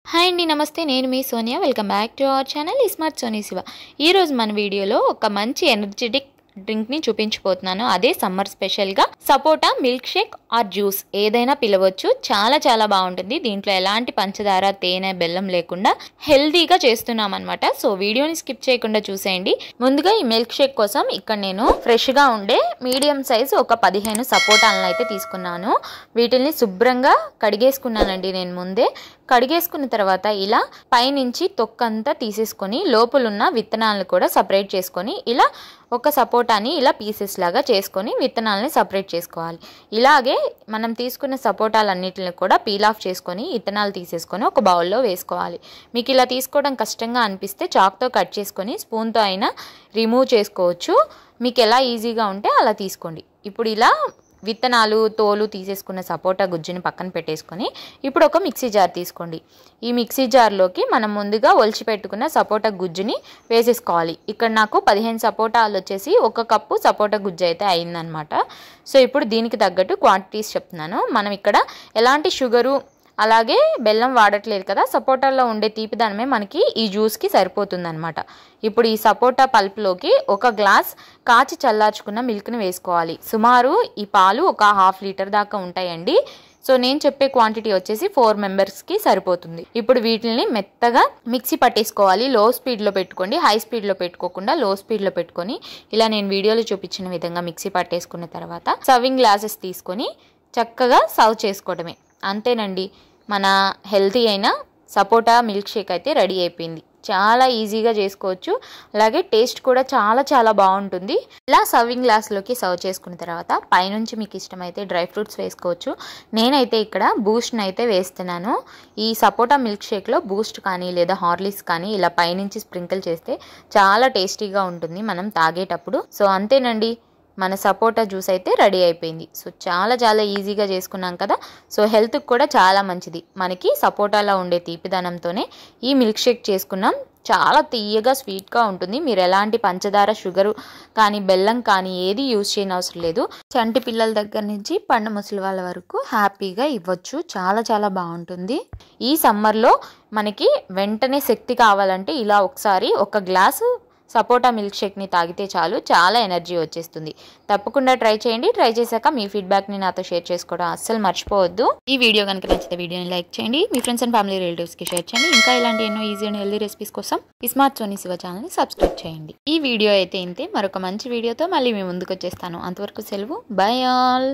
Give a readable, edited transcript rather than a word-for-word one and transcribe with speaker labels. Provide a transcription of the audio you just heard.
Speaker 1: hi అండి నమస్తే నేను మీ Sonia welcome back to our channel smart Soni Shiva ఈ రోజు మన వీడియోలో ఒక మంచి ఎనర్జెటిక్ డ్రింక్ ని చూపించబోతున్నాను అదే సమ్మర్ స్పెషల్ గా సపోటా మిల్క్ షేక్ ఆర్ జ్యూస్ ఏదైనా పిలవచ్చు చాలా బాగుంటుంది దీంట్లో ఎలాంటి పంచదార తేనె బెల్లం లేకుండా హెల్తీగా చేస్తున్నాం అన్నమాట సో వీడియోని స్కిప్ చేయకుండా చూసేయండి ముందుగా ఈ మిల్క్ షేక్ కోసం ఇక్కడ నేను ఫ్రెష్ గా ఉండే మీడియం సైజ్ ఒక 15 సపోటాలను అయితే తీసుకున్నాను వీటిని శుభ్రంగా కడిగేసుకున్నానండి నేను ముందే కడిగేసుకున్న తర్వాత ఇలా పైనుంచి తొక్కంతా తీసేసుకొని లోపలున్న విత్తనాలను కూడా సెపరేట్ చేసుకొని ఇలా ఒక సపోటాని ఇలా పీసెస్ లాగా చేసుకొని విత్తనాలని సెపరేట్ చేసుకోవాలి ఇలాగే మనం తీసుకున్న సపోటాలన్నిటిని కూడా పీల్ ఆఫ్ చేసుకొని విత్తనాలు తీసేసుకొని ఒక బౌల్లో వేసుకోవాలి మీకు ఇలా తీసుకోవడం కష్టంగా అనిపిస్తే చాక్తో కట్ చేసుకొని స్పూన్తో అయినా రిమూవ్ చేసుకోవచ్చు మీకు ఎలా ఈజీగా ఉంటే అలా తీసుకోండి ఇప్పుడు ఇలా విత్తనాలు తోలు తీసేసుకున్న సపోటా గుజ్జుని పక్కన పెట్టేసుకొని ఇప్పుడు ఒక మిక్సీ జార్ తీసుకోండి ఈ మిక్సీ జార్లోకి మనం ముందుగా ఒలిచి పెట్టుకున్న సపోటా గుజ్జుని వేసేసుకోవాలి ఇక్కడ నాకు 15 సపోటాలు వచ్చేసి 1 కప్పు సపోటా గుజ్జు అయితే అయిందనమాట సో ఇప్పుడు దీనికి తగ్గట్టు క్వాంటిటీస్ చెప్తున్నాను మనం ఇక్కడ ఎలాంటి షుగరు అలాగే బెల్లం వాడట్లేదు కదా సపోటాలో ఉండే తీపిదనమే మనకి ఈ జ్యూస్కి సరిపోతుందన్నమాట ఇప్పుడు ఈ సపోటా పల్ప్లోకి 1 గ్లాస్ కాచి చల్లార్చుకున్న మిల్క్ని వేసుకోవాలి సుమారు ఈ పాలు ఒక 1/2 లీటర్ దాకా ఉంటాయండి సో నేను చెప్పే క్వాంటిటీ వచ్చేసి 4 మెంబర్స్కి సరిపోతుంది ఇప్పుడు వీటిని మెత్తగా మిక్సీ పట్టేసుకోవాలి లో స్పీడ్లో పెట్టుకోండి హై స్పీడ్లో పెట్టుకోకుండా లో స్పీడ్లో పెట్టుకొని ఇలా నేను వీడియోలో చూపించిన విధంగా మిక్సీ పట్టేసుకున్న తర్వాత సర్వింగ్ గ్లాసెస్ తీసుకొని చక్కగా సర్వ్ చేసుకోవడమే అంతేనండి మన హెల్తీ అయిన సపోటా మిల్క్ షేక్ అయితే రెడీ అయిపోయింది చాలా ఈజీగా చేసుకోవచ్చు అలాగే టేస్ట్ కూడా చాలా బాగుంటుంది ఇలా సర్వింగ్ గ్లాస్లోకి సర్వ్ చేసుకున్న తర్వాత పైనుంచి మీకు ఇష్టమైతే డ్రై ఫ్రూట్స్ వేసుకోవచ్చు నేనైతే ఇక్కడ బూస్ట్ని అయితే వేస్తున్నాను ఈ సపోటా మిల్క్ షేక్లో బూస్ట్ కానీ లేదా హార్లిక్స్ కానీ ఇలా పైనుంచి స్ప్రింకిల్ చేస్తే చాలా టేస్టీగా ఉంటుంది మనం తాగేటప్పుడు సో అంతేనండి మన సపోటా జ్యూస్ అయితే రెడీ అయిపోయింది సో చాలా ఈజీగా చేసుకున్నాం కదా సో హెల్త్కి కూడా చాలా మంచిది మనకి సపోటాలో ఉండే తీపిదనంతోనే ఈ మిల్క్ షేక్ చేసుకున్నాం చాలా తీయగా స్వీట్గా ఉంటుంది మీరు ఎలాంటి పంచదార షుగరు కానీ బెల్లం కానీ ఏది యూజ్ చేయని అవసరం లేదు చంటి పిల్లల దగ్గర నుంచి పండు ముసలి వాళ్ళ వరకు హ్యాపీగా ఇవ్వచ్చు చాలా బాగుంటుంది ఈ సమ్మర్లో మనకి వెంటనే శక్తి కావాలంటే ఇలా ఒకసారి 1 గ్లాసు సపోటా మిల్క్ షేక్ని తాగితే చాలు చాలా ఎనర్జీ వచ్చేస్తుంది తప్పకుండా ట్రై చేయండి ట్రై చేశాక మీ ఫీడ్బ్యాక్ని నాతో షేర్ చేసుకోవడం అస్సలు మర్చిపోవద్దు ఈ వీడియో కనుక నచ్చితే వీడియోని లైక్ చేయండి మీ ఫ్రెండ్స్ అండ్ ఫ్యామిలీ రిలేటివ్స్కి షేర్ చేయండి ఇంకా ఇలాంటి ఎన్నో ఈజీ అండ్ హెల్దీ రెసిపీస్ కోసం స్మార్ట్ సోనీ శివ ఛానల్ని సబ్స్క్రైబ్ చేయండి ఈ వీడియో అయితే ఇంతే మరొక మంచి వీడియోతో మళ్ళీ మీ ముందుకు వచ్చేస్తాను అంతవరకు సెలవు బై ఆల్